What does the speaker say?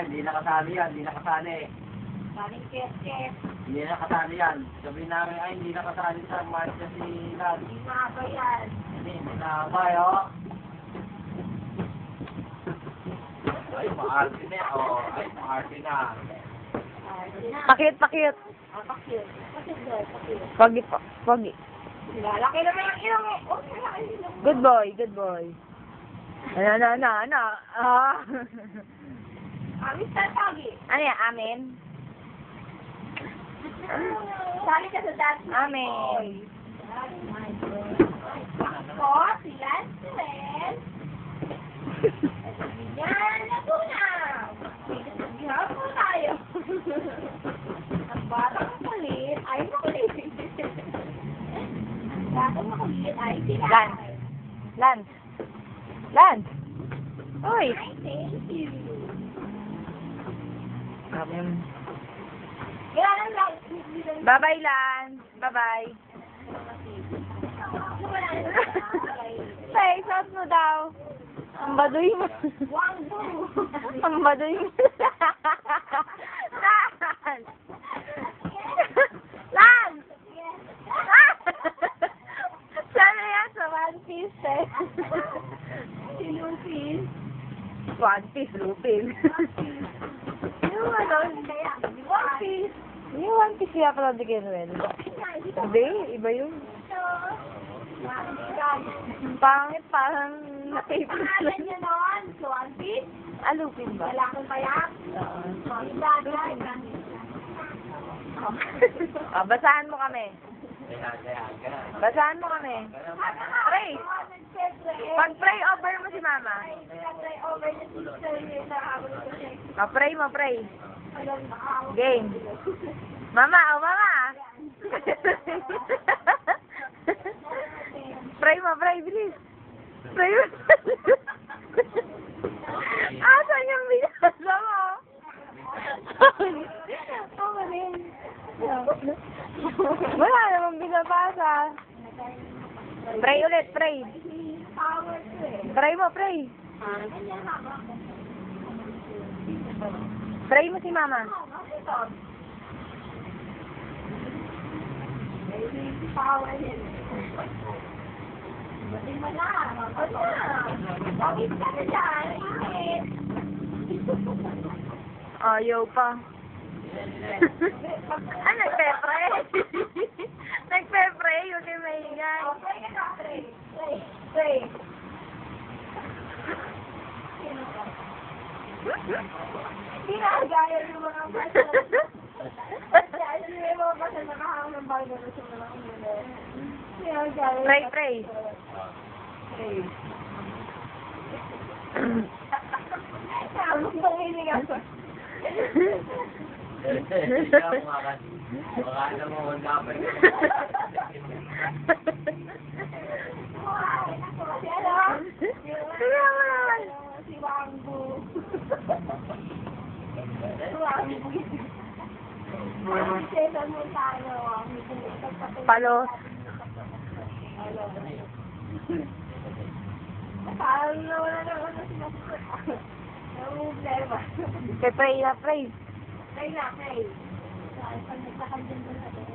Ay, hindi nakasali yan, hindi nakasali. Maring kes-kes. Hindi nakasali yan. Sabi namin, ay, hindi nakasali sa march na si Lan. Hindi nga ba yan? Hindi nakabay, oh. Ay, maarte na, oh. Ay, maarte na. Pakit. Pakit. Pakit doon, pakit. Pogi. Lalaki naman yung ilong eh. Oh, lalaki yung ilong. Good boy. Ano. Ah. Amis na tagi. Ano yan, amin? Sali ka sa dance. Amin. Ako, si Lance Len. Yan, natuna. Sabihan po tayo. Ang batang makulit ay makulit. Ang batang makulit ay sila. Lance. Uy. Ay, thank you. Kailangan lang. Bye-bye, Lance. Bye-bye. Say, shot mo daw. Ang baduy mo. Ang baduy mo. Lance! Sana yan sa One Piece eh. Si Lupin. One Piece, Lupin. Yung ano? One Piece. Yung One Piece kaya pala di Kenwell. Hindi, iba yun. Pangit, parang napaper. Pangalan niya noon, si One Piece. Lupin ba? Lalaki pa yan. Basahan mo kami. Basahan mo kami. Pray. Pag-pray over mo si Mama. Pray mo. Game. Mama. Pray, bilis. Pray mo. Asan yung binasa mo? Ako rin. Wala namang binabasa. Pray ulit, pray. Pray mo. Pray mo si Mama. Ayaw pa. Nagpe-pray. Nagpe-pray, huwag kayo maingay. Pray. Hindi na gaya yung mga basa. Kasi may mga basa nakahang ng bago na sa mga Pray. Pray. Ang panginig ako. Makakala mo, wala pa rin. Si Wangbu. Setan mo tayo. Palos. Parang nawala naman na sinasagot. Ang problema. Pray. Pray. Pag nagkakandyan doon natin.